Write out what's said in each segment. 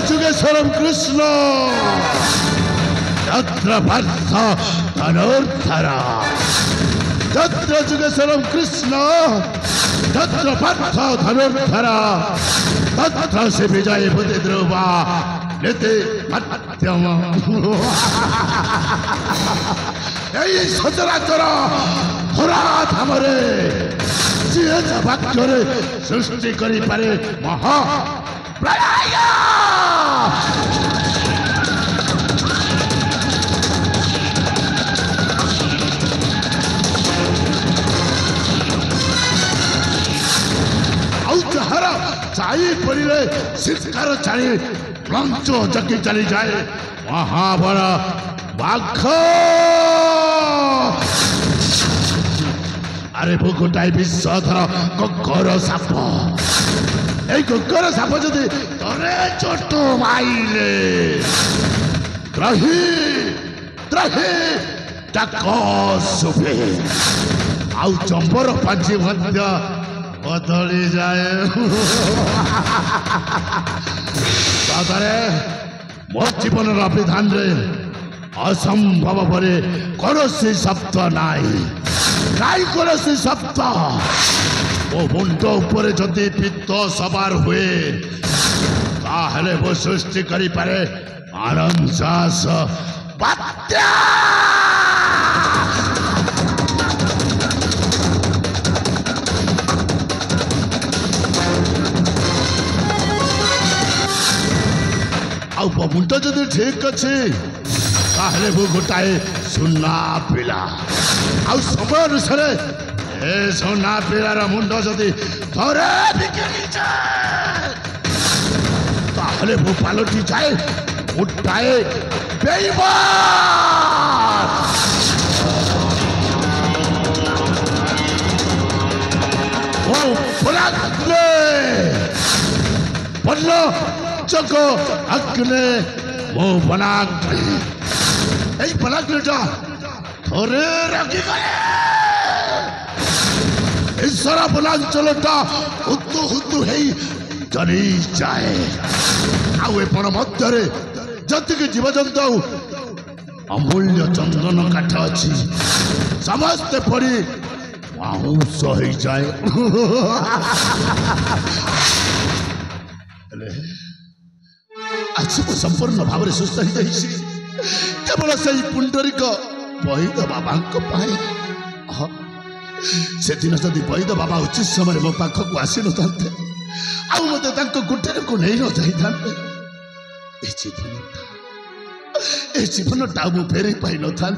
जुगेश्वरम कृष्ण तत्र पार्थ धनुर्धरा तत्र जुगेश्वरम कृष्ण तत्र पार्थ धनुर्धरा तत्र से विजय बुद्धि ध्रुवा नीति मध्यम এই সচরাচর ধরা ধামরে যিয়ে যা বাক্যরে সৃষ্টি করি পারে মহা প্রলয় ଆଉ ଯାହାର ଚାଇ ପଡ଼ିଲେ ଶିକାର ଚାଳି ଲଞ୍ଚ ଜଗି ଚାଲିଯାଏ ମହାବଳ ବାଘ আরে বুকুটাই বিশ্বধর গগ্গর সাপ এই গগ্গর সাপ যদি তরে চোট মাইলে ত্রাহি ত্রাহি ডাক শুভে আউ চম্বর পাঞ্জি মধ্য বদলি যায় তারে ମୋ ଜୀବନର ଅଭିଧାନରେ ଅସମ୍ଭବ ପରେ କୌଣସି ଶବ୍ଦ ନାହିଁ କାହିଁ କୌଣସି ଶବ୍ଦ ମୋ ମୁଣ୍ଡ ଉପରେ ଯଦି ପିତ୍ତ ସବାର ହୁଏ ତାହେଲେ ମୁଁ ସୃଷ୍ଟି କରିପାରେ ଆରଞ୍ଜାସ ବାତ୍ୟା ଆଉ ମୁଣ୍ଡ ଯଦି ଠିକ ଅଛି ତାହେଲେ ମୁଁ ଗୋଟାଏ ସୁନା ପିଲା ଆଉ ସମୟ ଅନୁସାରେ ଏ ସୁନା ପିଲାର ମୁଣ୍ଡ ଯଦି ଥରେ ବିକିଯାଏ ତାହେଲେ ମୁଁ ପାଲଟି ଯାଏ ଗୋଟାଏ ବେଇମାନ ଓ ପଲାଗଲେ ପଡଲ चको अग्ने वो बनाग এই পলাগলেটা ধরে রাখি গলে এই সারা বনাঞ্চলটা হুতু হুতু হেই চলি যায় ଆଉ ଏ ବଣ ମଧ୍ୟରେ ଯେତିକି ଜୀବଜନ୍ତୁ ଅମୂଲ୍ୟ ଚନ୍ଦନ କାଠ ଅଛି ସମସ୍ତେ ପଡ଼ି ପାଉଁଶ ହେଇଯାଏ आज संपूर्ण भाव सुस्थ हो केवल से पुंडरीक बहिद बाबा से दिन जदि बहिद बाबा उचित समय मो पाखक आसी न था मत गुटेर को नहीं न जाता जीवनटा मु फेरी पाई न था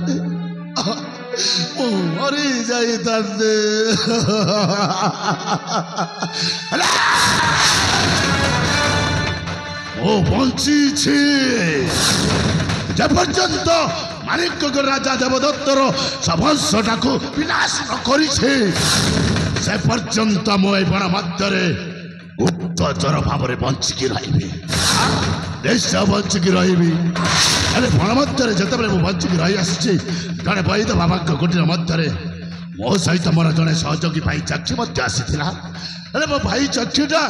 मरी जाता ओ बंची छे जबरदस्त मानिक राजा देवदत्तर सभंसटा को विनाश न करी छे से पर्यंत मो ए बण मध्यरे गुप्तचर भाव बंचिकी रही देश बंचिकी रही अरे बण मध्यरे जिते मु बंचिकी रही आसी जड़े वैद बाबा कुटीर मध्यरे मो सहित मोर जड़े सहयोगी भाई चक्षु आसी अरे मो भाई चक्षुटा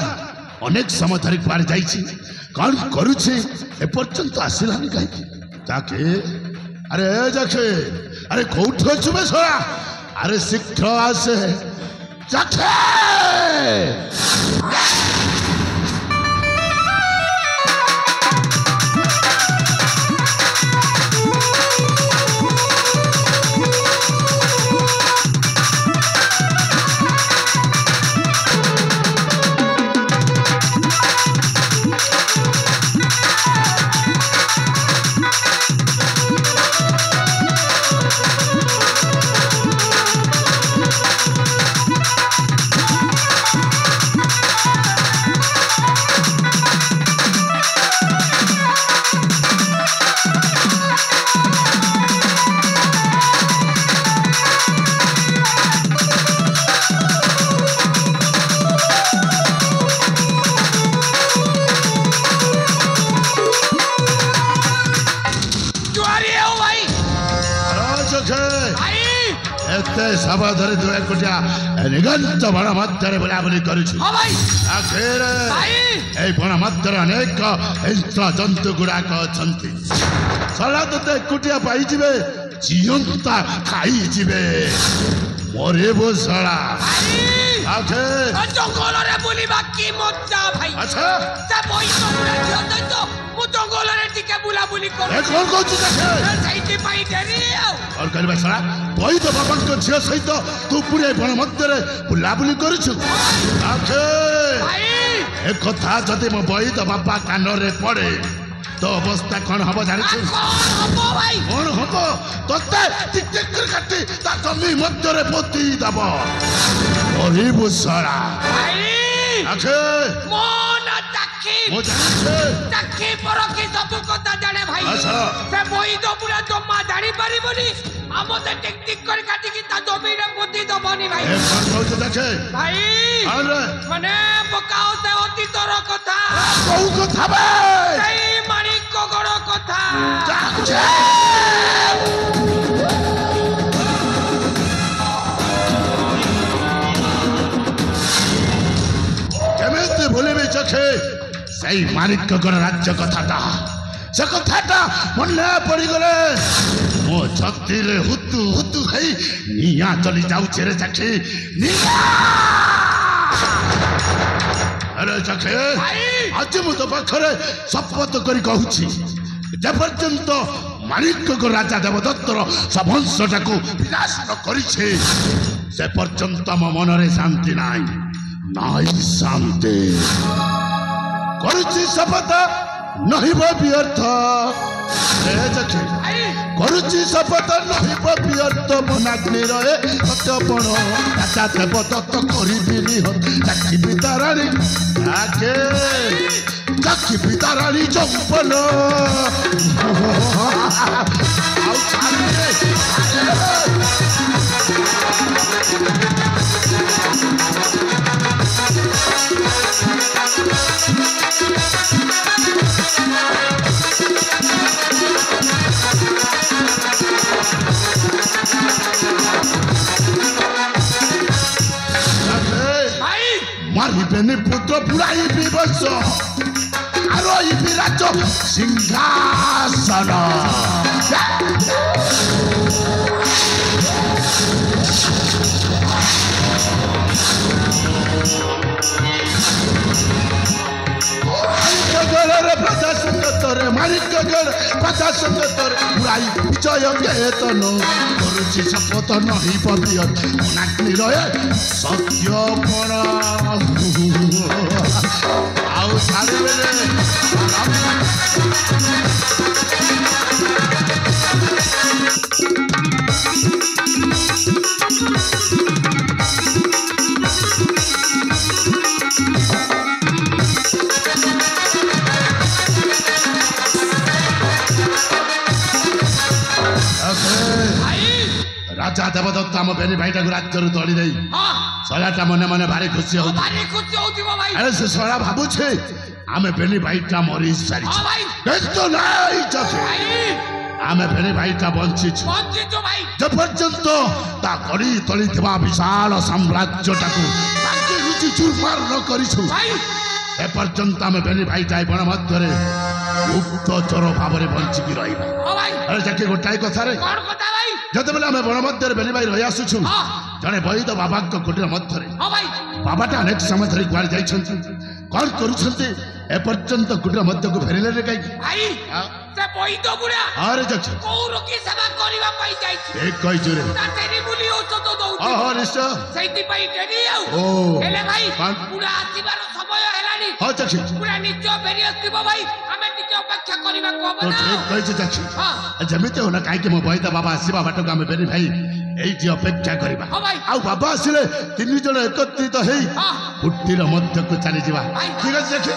अनेक समय धरी कुआड़े जाइए कौन करुचे एपर्यंत आसलानी कहीं जाके अरे जाके अरे कौट अच्छु बे सोरा अरे शीघ्र आसे जाके एते सब धरे दो एकुटिया निगंत बण मध्यरे बुलाबुली करुछु हां भाई आखिर भाई ए बण मध्यरे अनेक हिंस्र जंतु गुड़ाक अछंती सला तते एकुटिया पाई जिवे जीवंता खाई जिवे मरे बो सला आखिर जंगल रे बुलिबा की मजा भाई अच्छा से बोई तो पूरा जियो तो मु जंगल रे टिके बुलाबुली कर ए कौन कहू देखे साइड पाई देरी और कहबा सला कोई तो बाबा को झियो सहित तू पूरे बण मध्यरे बुलाबुली करुछु आखिर भाई ए कथा जदि मो बई तो बाबा कान रे पड़े तो अवस्था कौन हम जानी भाई कौन हम तोते टिक टिक कर काटी ता जमी मध्यरे पोती दब अरे बुसरा भाई आखे मोन ताकी मो जाने ताकी पर की सब कथा जाने भाई अच्छा से बोई तो पूरा जम्मा जानी परिबनी हमते टिक टिक कर काटी की ता जमी रे पोती दबनी भाई ए कौन कहू देखे भाई अरे मने पकाओ से अतीतर कथा कहू कथा बे सेई माणिक गड़ कथा जाके केमेते भूलिबे चखे सही माणिकगढ़ राज्य कथाटा से कथाटा मन पड़ी गले मो छाती रे हुतु हुतु है निया चली जाऊ रे चखे निया अरे चखे आज मु तो पाखरे शपथ करी कहूची जे पर्यंत माणिकगढ़ राजा देवदत्तर सबंशटाକୁ विनाश न करिछे से पर्यंत मो मनरे शांति नाही नाही शांति करुची शपथ नहीं व्यर्थ चखे करुची शपथ नहीं व्यर्थ मनाग्नि रहे सत्यपण राजा देवदत्त करिबिनी चाखी पिताराणी आके चाखी पिताराणी चंपल आउ मारिबेनी पुत्र बुढ़ाई विवश आरोही विराज सिंहासन प्रजा संगतर माणिकगढ़ प्रजा संगतर बुढ़ाई विजय केतन करुची शपथ नहीं पवियत मनाग्नि रहे सत्यपण आउ छाड़े राजा देवदत्त आम बेनी भाईटा को राज्य तोड़ी दे सलाटा मने मने भारी खुशी हो भाई अरे से सला भाबु छे आमे बेनी भाईटा मरी सारी तो नहीं चखे आमे बेनी भाईटा बंची छु भाई जे पर्यंत ता कड़ी तली थिबा विशाल साम्राज्यटा को बाकी रुचि चूरमार न करी छु भाई ए पर्यंत आमे बेनी भाईटा बण मध्यरे मुक्त चोर भावरे बंची की रहिबा भाई अरे जाके गोटाई कथा रे कोन कथा भाई जते बेला आमे बण मध्यरे बेनी भाई रहि आसुछु जने बहिद बाबा को कुटीर मध्यरे भाई बाबाटा अनेक समय धरी कुआर जाइछन्ति कौन करूछन्ति ए पर्यंत कुटीर मध्य को फेरिले रे काई भाई से बहिद बुढ़ा अरे जछ को रोकी सेवा करिवा पाई जाई एक कहि जुरे तेरी बुली हो तो दउ ओहो निश्चय सैती पाई डेरी ओ हेले भाई पूरा आसीबार समय हेलानी हो जछ पूरा नित्य फेरी आसीबो भाई हमें नित्य अपेक्षा करिवा को तो बना ठीक कहि जछ हां जमिते होना काई के मो बहिद बाबा आसीबा बाटो का बेनी भाई एई जे अपेक्षा करिबा हां भाई आ बाबा आसिले तीन जण एकत्रित हेई कुटीर मध्य को चली जीवा ठीक है देख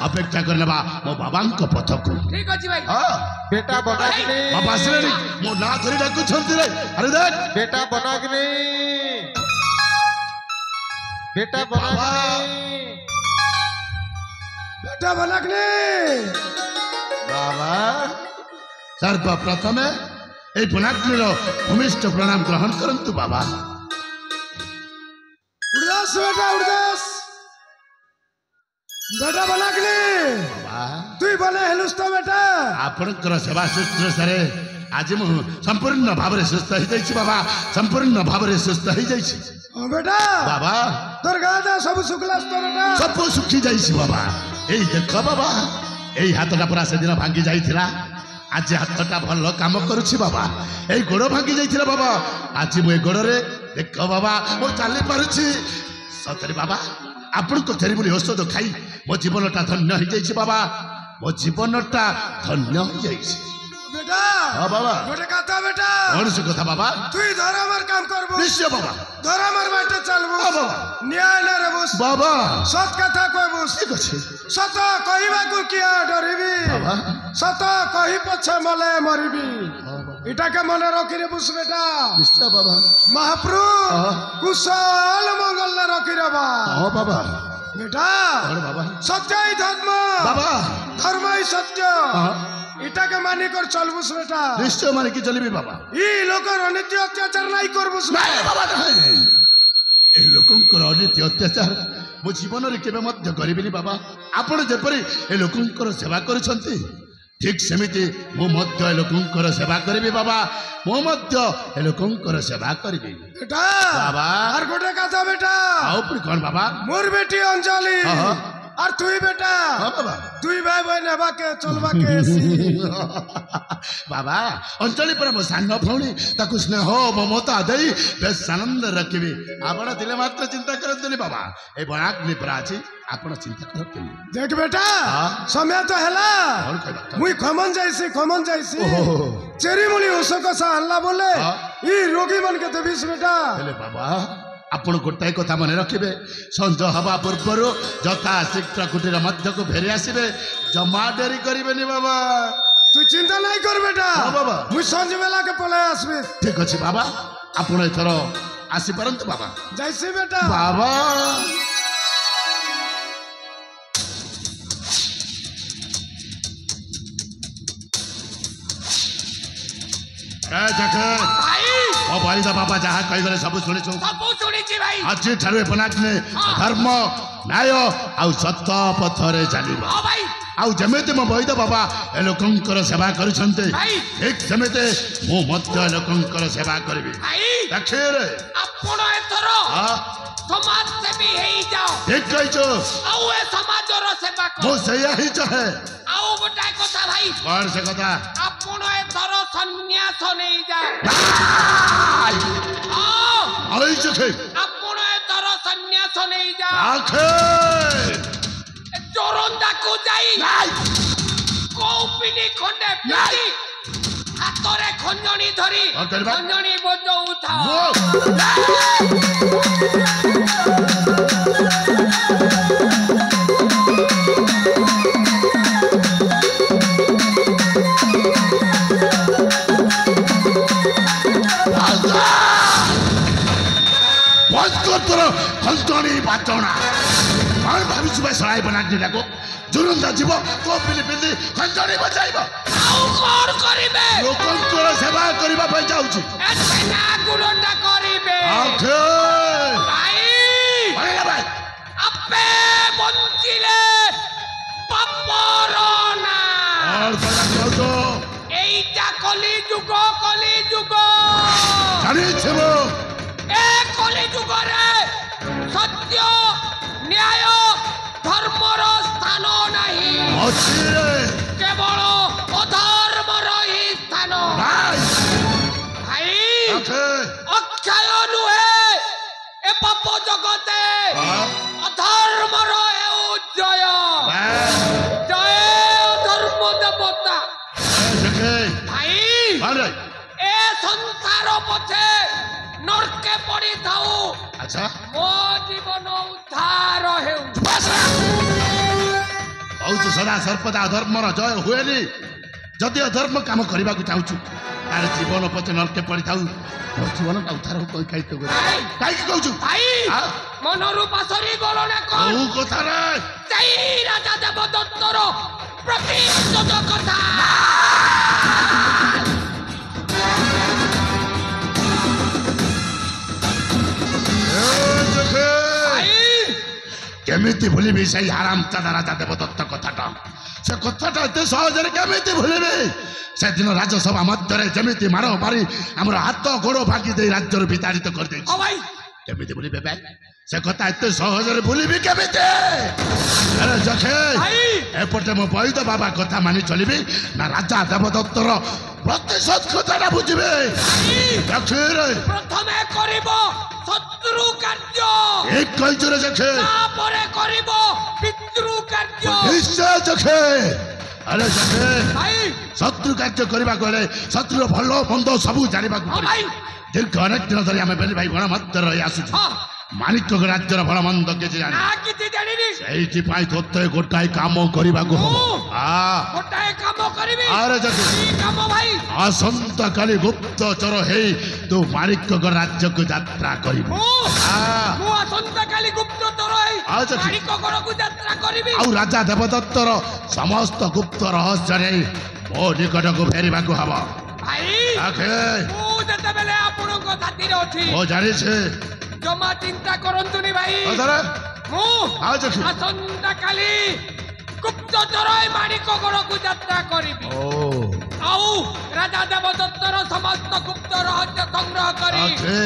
अपेक्षा कर लेबा मो बाबा को पथ को ठीक अछि भाई हां बेटा बनाग्नि बाबा आसिले मो ना धरी डाकु छंती रे अरे देख बेटा बनाग्नि बेटा बनाग्नि बेटा बनाग्नि बाबा सर्वप्रथमे ए बनाग्निर भूमिष्ठ प्रणाम ग्रहण करंतु बाबा उड़दास बेटा उड़दास बेटा बनागनी तुई बने हेलुस तो बेटा ଆପଣଙ୍କର ସେବା ଶୁଶ୍ରୂଷାରେ ଆଜି ମୁଁ ସମ୍ପୂର୍ଣ୍ଣ ଭାବରେ ସୁସ୍ଥ ହେଇଯାଇଛି ବାବା ସମ୍ପୂର୍ଣ୍ଣ ଭାବରେ ସୁସ୍ଥ ହେଇଯାଇଛି बेटा ବାବା तोर गादा सब सुखलास तो बेटा ସବୁ ଶୁଖି ଯାଇଛି ବାବା ଏଇ ଦେଖ ବାବା ଏଇ ହାତଟା ପୁରା ସେଦିନ ଭାଙ୍ଗି ଯାଇଥିଲା ଆଜି ହାତଟା ଭଲ କାମ କରୁଛି ବାବା ଏଇ ଗୋଡ଼ ଭାଙ୍ଗି ଯାଇଥିଲା ବାବା ଆଜି ମୁଁ ଏ ଗୋଡ଼ରେ ଦେଖ ବାବା ମୁଁ ଚାଲି ପାରୁଛି ସତରେ ବାବା ଆପଣଙ୍କ ଚେରିମୁଲି ଔଷଧ ଖାଇ ମୋ ଜୀବନଟା ଧନ୍ୟ ହେଇଯାଇଛି ବାବା ମୋ ଜୀବନଟା ଧନ୍ୟ ହେଇଯାଇଛି बेटा ହଁ ବାବା गोटे कथा बेटा କୌଣସି କଥା ବାବା तुई धर्मर काम करबो ନିଶ୍ଚୟ ବାବା धर्मर बाटे चलबो बाबा। न्याय न रहबोस ବାବା सत कथा कहबोस ଠିକ ଅଛି सत कहिबाकू किया डरिबी बाबा सत कहि पछे मले मरिबी इटा के मने रखि रे बुस बेटा ନିଶ୍ଚୟ ବାବା महाप्रभु कुशल मंगल न रखि रबा ହଁ ବାବା बेटा କଣ ବାବା सत्य ही धर्म ବାବା धर्म ही सत्य ହଁ इटा के मानी कर चलबुस बेटा ନିଶ୍ଚୟ ମାନିକି ଚଲିବି ବାବା ई लोकर अनित्य अत्याचार नहीं करबुस ନାଇଁ ବାବା ନାହିଁ ଏ ଲୋକଙ୍କର ଅନୀତି ଅତ୍ୟାଚାର ମୋ ଜୀବନରେ କେବେ ମଧ୍ୟ କରିବିନି ବାବା ଆପଣ ଯେପରି ଏ ଲୋକଙ୍କର ସେବା କରୁଛନ୍ତି ଠିକ୍ ସେମିତି ମୁଁ ମଧ୍ୟ ଏ ଲୋକଙ୍କର ସେବା କରିବି ବାବା ମୁଁ ମଧ୍ୟ ଏ ଲୋକଙ୍କର ସେବା କରିବି बेटा बाबा। और गोटे कथा बेटा ଆଉ ପୁଣି କ'ଣ ବାବା मोर बेटी अंजलि हाँ। और तुई बेटा ହଁ ବାବା दुई भाई बहन हेबा के चलबा के सी। ବାବା ଅଞ୍ଚଳି ପରା ମୋ ସାନ ଭଉଣୀ ତାକୁ ସ୍ନେହ ମମତା ଦେଇ ବେଶ ଆନନ୍ଦ ରଖିବି ଆପଣ ଥିଲେ ମାତ୍ର ଚିନ୍ତା କରନ୍ତୁନି ବାବା ଏ ବଣାଗ୍ନି ପରା ଅଛି ଆପଣ ଚିନ୍ତା କରନ୍ତୁନି देख बेटा हाँ। समय तो हेला କ'ଣ କହିବା मुई खमन जाइसी ओहो। चेरी मुली उसक सा हल्ला बोले हाँ। ई रोगी मन के देबिस बेटा ହେଲେ ବାବା ଆପଣ ଗୋଟାଏ କଥା ମନେ ରଖିବେ ସଞ୍ଜ ହେବା ପୂର୍ବରୁ ଯଥା ଶୀଘ୍ର କୁଟୀର ମଧ୍ୟକୁ ଫେରି ଆସିବେ ଜମା ଡେରି କରିବେନି ବାବା तू चिंता नहीं कर बेटा हाँ बाबा। मुई संज बेला के पले आसबे ଠିକ ଅଛି ବାବା ଆପଣ ଏଥର ଆସିପାରନ୍ତୁ ବାବା जाइसी बेटा ବାବା ଭାଇ ମୋ ଭାଇ ବାବା ଯାହା କହିଗଲେ ସବୁ ଶୁଣିଛୁ ସବୁ ଶୁଣିଛି ଭାଇ ଆଜି ଠାରୁ ଏ ବନାଗ୍ନି ଧର୍ମ ନ୍ୟାୟ ଆଉ ସତ ପଥରେ ଚାଲିବ ହଁ ଭାଇ ଆଉ ଯେମିତି ମୋ ବୈଦ ବାବା ଏ ଲୋକଙ୍କର ସେବା କରୁଛନ୍ତି ଭାଇ। ଠିକ୍ ସେମିତି ମୁଁ ମଧ୍ୟ ଏ ଲୋକଙ୍କର ସେବା କରିବି ଭାଇ ଦେଖିରେ ଆପଣ ଏଥର ହଁ ସମାଜ ସେବୀ ହେଇଯାଅ ଠିକ୍ କହିଛୁ ଆଉ ଏ ସମାଜର ସେବା ମୁଁ କର ସେଇଆ ହିଁ ଚାହେଁ ଆଉ ଗୋଟାଏ କଥା ଭାଇ କ'ଣ ସେ କଥା ଆପଣ ଏଥର ସନ୍ନ୍ୟାସ ନେଇଯାଅ ହଁ ଆଇଛୁ କି ଆପଣ ଏଥର ସନ୍ନ୍ୟାସ ନେଇଯାଅ ଆଖେ ଚୋରନ୍ଦାକୁ ଯାଇ କୌପିନି ଖଣ୍ଡେ ପିଇ ହାତରେ ଖଞ୍ଜଣି ଧରି କ'ଣ କରିବା? ଖଞ୍ଜଣି ବଜଉଥାଅ ତୋର ଖଞ୍ଜଣି ବାଟଣା କ'ଣ ଭାବିଛୁ ଭାଇ ସଳାଇ ବନାଗ୍ନିଟାକୁ ଜୁରୁନ୍ଦା ଯିବ କୋ ପିଲି ପିଲି ଖଞ୍ଜଣି ବଜାଇବ ଆଉ କଣ କରିବେ ଲୋକଙ୍କର ସେବା କରିବା ପାଇଁ ଯାଉଛି ଏତେ ନା ଗୁଣଟା କରିବେ ଆଖେ ଭାଇ ବଢ଼ିଲା ଭାଇ ଆପେ ବଞ୍ଚିଲେ ପାପର ନା କ'ଣ କଥା କହୁଛୁ এইটা কলি যুগ ଜାଣିଛି ମୁଁ এ কলি যুগরে সত্য ন্যায় ধর্মর স্থান নাহি ଅଛି ରେ কেবল অধর্মর হি স্থান ଭାଇ ভাই ଆଖେ অক্ষয় নুহে এ পাপ জগতে ହଁ অধর্মর হেউ জয় ଭାଇ জয় অধর্ম দেবতা ଦେଖେ ভাই କ'ଣ ରେ এ সংসার পথে নরকে পড়ি থাও ଆଚ୍ଛା ମୋ ଜୀବନ ଉଦ୍ଧାର ହେଉ କହୁଛୁ ସଦା ସର୍ବଦା ଅଧର୍ମର ଜୟ ହୁଏନି ଯଦି ଅଧର୍ମ କାମ କରିବାକୁ ଚାହୁଁଛୁ ତାର ଜୀବନ ପଛେ ନର୍କେ ପଡ଼ିଥାଉ ମୋ ଜୀବନଟା ଉଦ୍ଧାର କାହିଁକି କହୁଛୁ ଭାଇ ଆ? ମନରୁ ପାସରି ଗଲ ନା କଣ କୋଉ କଥାରେ ସେଇ ରାଜା ଦେବଦତ୍ତର ପ୍ରତିଶୋଧ କଥା ଏ ଦେଖେ ଭାଇ କେମିତି ଭୁଲିବି ସେଇ ଆରାମ ଚାଦା ରାଜା ଦେବଦତ୍ତ କଥାଟା ସେ କଥାଟା ଏତେ ସହଜରେ କେମିତି ଭୁଲିବି ସେଦିନ ରାଜସଭା ମଧ୍ୟରେ ଯେମିତି ମାଡ଼ ମାରି ଆମର ହାତ ଗୋଡ଼ ଭାଙ୍ଗି ଦେଇ ରାଜ୍ୟରୁ ବିତାଡ଼ିତ କରିଦେଇଛି ভাই କେମିତି ଭୁଲିବେ ବେ ସେ କଥା ଏତେ ସହଜରେ ଭୁଲିବି କେମିତି ଆରେ ଜଖେ ভাই ଏପଟେ ମୋ ବୈଦ ବାବା କଥା ମାନି ଚଳିବି ନା ରାଜା ଦେବଦତ୍ତର ପ୍ରତିଶୋଧ କଥାଟା ବୁଝିବେ ଜଖେରେ প্রথমে করিব শত্রু কার্য ଏକ କହିଛୁ ରେ ଜଖେ তারপরে করিব পিতৃ কার্য ନିଶ୍ଚୟ ଜଖେ ଆରେ ଜଖେ ভাই ଶତ୍ରୁ କାର୍ଯ୍ୟ କରିବାକୁ ହେଲେ ଶତ୍ରୁର ଭଲ ମନ୍ଦ ସବୁ ଜାଣିବାକୁ হ্যাঁ ପଡ଼ିବ ভাই ଦୀର୍ଘ ଅନେକ ଦିନ ଧରି ଆମେ ବେଲି ଭାଇ ଗଣ ମଧ୍ୟରେ ରହି ଆସୁଛୁ হ্যাঁ ମାଣିକ ରାଜ୍ୟର ଭଲ ମନ୍ଦ କିଛି ଜାଣି না কিছু জানিনি ସେଇଥିପାଇଁ ତୋତେ ଗୋଟାଏ କାମ କରିବାକୁ ହବ গোটাଏ কাম করিবি ଆରେ ଜଖେ কি কাম ভাই ଆସନ୍ତାକାଲି ଗୁପ୍ତଚର ହେଇ ତୁ ମାଣିକ ରାଜ୍ୟକୁ ଯାତ୍ରା କରିବୁ ମୁଁ ମୁଁ ଆସନ୍ତାକାଲି ଗୁପ୍ତଚର ହେଇ ଆଚ୍ଛା, ଠିକ୍। ମାଣିକ ଘରକୁ ଯାତ୍ରା କରିବି ଆଉ ରାଜା ଦେବଦତ୍ତର ସମସ୍ତ ଗୁପ୍ତ ରହସ୍ୟ ନେଇ ମୋ ନିକଟକୁ ଫେରିବାକୁ ହବ ଭାଇ ଆଖେ ମୁଁ ଯେତେବେଳେ ଆପଣଙ୍କ ସାଥିରେ ଅଛି ମୁଁ ଜାଣିଛି ଜମା ଚିନ୍ତା କରନ୍ତୁନି ଭାଇ ସତରେ ମୁଁ ଆଚ୍ଛା, ଠିକ୍। ଆସନ୍ତାକାଲି ଗୁପ୍ତଚର ହେଇ ମାଣିକ ଘରକୁ ଯାତ୍ରା କରିବି ଓ ଆଉ ରାଜା ଦେବଦତ୍ତର ସମସ୍ତ ଗୁପ୍ତ ରହସ୍ୟ ସଂଗ୍ରହ କରି ଆଖେ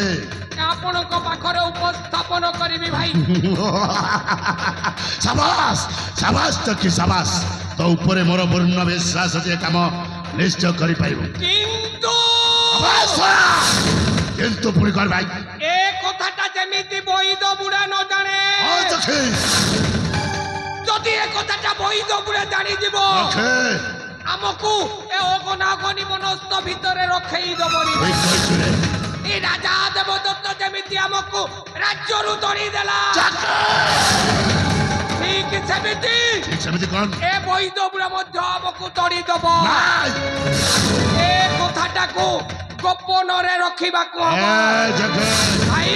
ଆପଣଙ୍କ ପାଖରେ ଉପସ୍ଥାପନ କରିବି ଭାଇ ସାବାସ ସାବାସ ତକି ସାବାସ ତୋ ଉପରେ ମୋର ପୂର୍ଣ୍ଣ ବିଶ୍ୱାସ ଯେ କାମ ନିଶ୍ଚୟ କରିପାରିବୁ କିନ୍ତୁ ସାବାସ! କିନ୍ତୁ ପୁଣି କର ଭାଇ ଏ କଥାଟା ଯେମିତି ବୈଦ ବୁଢା ନ ଜାଣେ ଆଖେ ଯଦି ଏ କଥାଟା ବୈଦ ବୁଢା ଜାଣିଯିବ ଆଖେ ଆମକୁ ଏ ଅଗନାଗନି ମନସ୍ଥ ଭିତରେ ରଖେଇ ଦବନି ଠିକ କହିଛୁ ରେ ଏ ରାଜା ଦେବଦତ୍ତ ଯେମିତି ଆମକୁ ରାଜ୍ୟରୁ ତଡ଼ି ଦେଲା ଠିକ ସେମିତି ଠିକ ସେମିତି କଣ ଏ ବୈଦ ବୁଢା ମଧ୍ୟ ଆମକୁ ତଡ଼ି ଦବ ନାଇଁ ଏ କଥାଟାକୁ ଗୋପନରେ ରଖିବାକୁ ଏ ହବ ଜଗେ ଭାଇ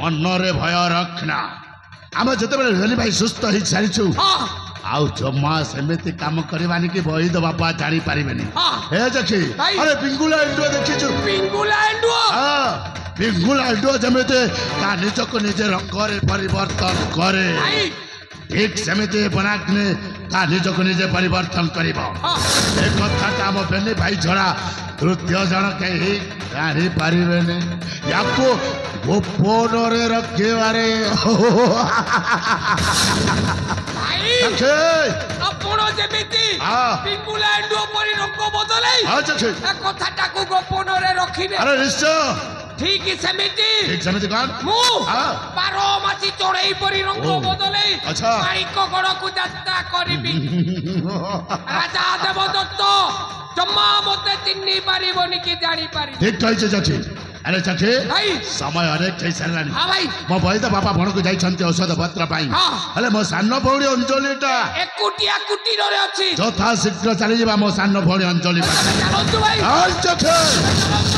ମନରେ ଭୟ ରଖନା ଆମେ ଯେତେବେଳେ ରେଲି ଭାଇ ସୁସ୍ଥ ହେଇ ସାରିଛୁ ହଁ ଆଉ ଜମା ସେମିତି କାମ କରିବାନି କି ବୈଦ ବାପା ଜାଣିପାରିବେନି ହଁ ହେ ଦେଖି ଭାଇ। ଆରେ ପିଙ୍ଗୁଲା ଏଣ୍ଡୁଅ ଦେଖିଛୁ ପିଙ୍ଗୁଲା ଏଣ୍ଡୁଅ ପିଙ୍ଗୁଲା ଏଣ୍ଡୁଅ ଯେମିତି ତା ନିଜକୁ ନିଜେ ରଙ୍ଗରେ ପରିବର୍ତ୍ତନ କରେ ଭାଇ ଠିକ ସେମିତି ବନାଗ୍ନି ତା ନିଜକୁ ନିଜେ ପରିବର୍ତ୍ତନ କରିବ ହଁ ଏ କଥାଟା ଆମ ବେନି ଭାଇ ଛଡା ତୃତୀୟ ଜଣ କେହି ଜାଣିପାରିବେନି ୟାକୁ ଗୋପନରେ ରଖିବାରେ ଭାଇ ଦେଖେ ଆପଣ ଯେମିତି ହଁ। ପିଙ୍ଗୁଲା ଏଣ୍ଡୁଅ ପରି ରଙ୍ଗ ବଦଳେଇ ହଁ ଦେଖେ ଏ କଥାଟାକୁ ଗୋପନରେ ରଖିବେ ଆରେ ନିଶ୍ଚୟ ଠିକ ସେମିତି ଠିକ ସେମିତି କଣ ମୁଁ ହଁ। 12 ମାସି ଚଢେଇ ପରି ରଙ୍ଗ ଓ। ବଦଳେଇ ଆଚ୍ଛା। ମାଣିକ ଗଡକୁ ଯାତ୍ରା କରିବି ରାଜା ଦେବଦତ୍ତ ଜମା ମତେ ଚିହ୍ନି ପାରିବନି କି ଜାଣିପାରିବ ଠିକ କହିছে ଚାଚି ଆରେ ଚାଚି ଭାଇ ସମୟ ଅନେକ ହେଇ ସାରିଲାଣି ହଁ ଭାଇ ମୋ ବୈଦ ବାପା ଭଣକୁ ଯାଇଛନ୍ତି ଔଷଧ ପତ୍ର ପାଇଁ ହଁ। ହେଲେ ମୋ ସାନ ଭଉଣୀ ଅଞ୍ଜଳିଟା ଏକୁଟିଆ କୁଟୀରରେ ଅଛି ଯଥା ଶୀଘ୍ର ଚାଲିଯିବା ମୋ ସାନ ଭଉଣୀ ଅଞ୍ଜଳି ପାଖରେ ଚାଲନ୍ତୁ ଭାଇ ଚାଲ ଚାଚି ଚାଲନ୍ତୁ।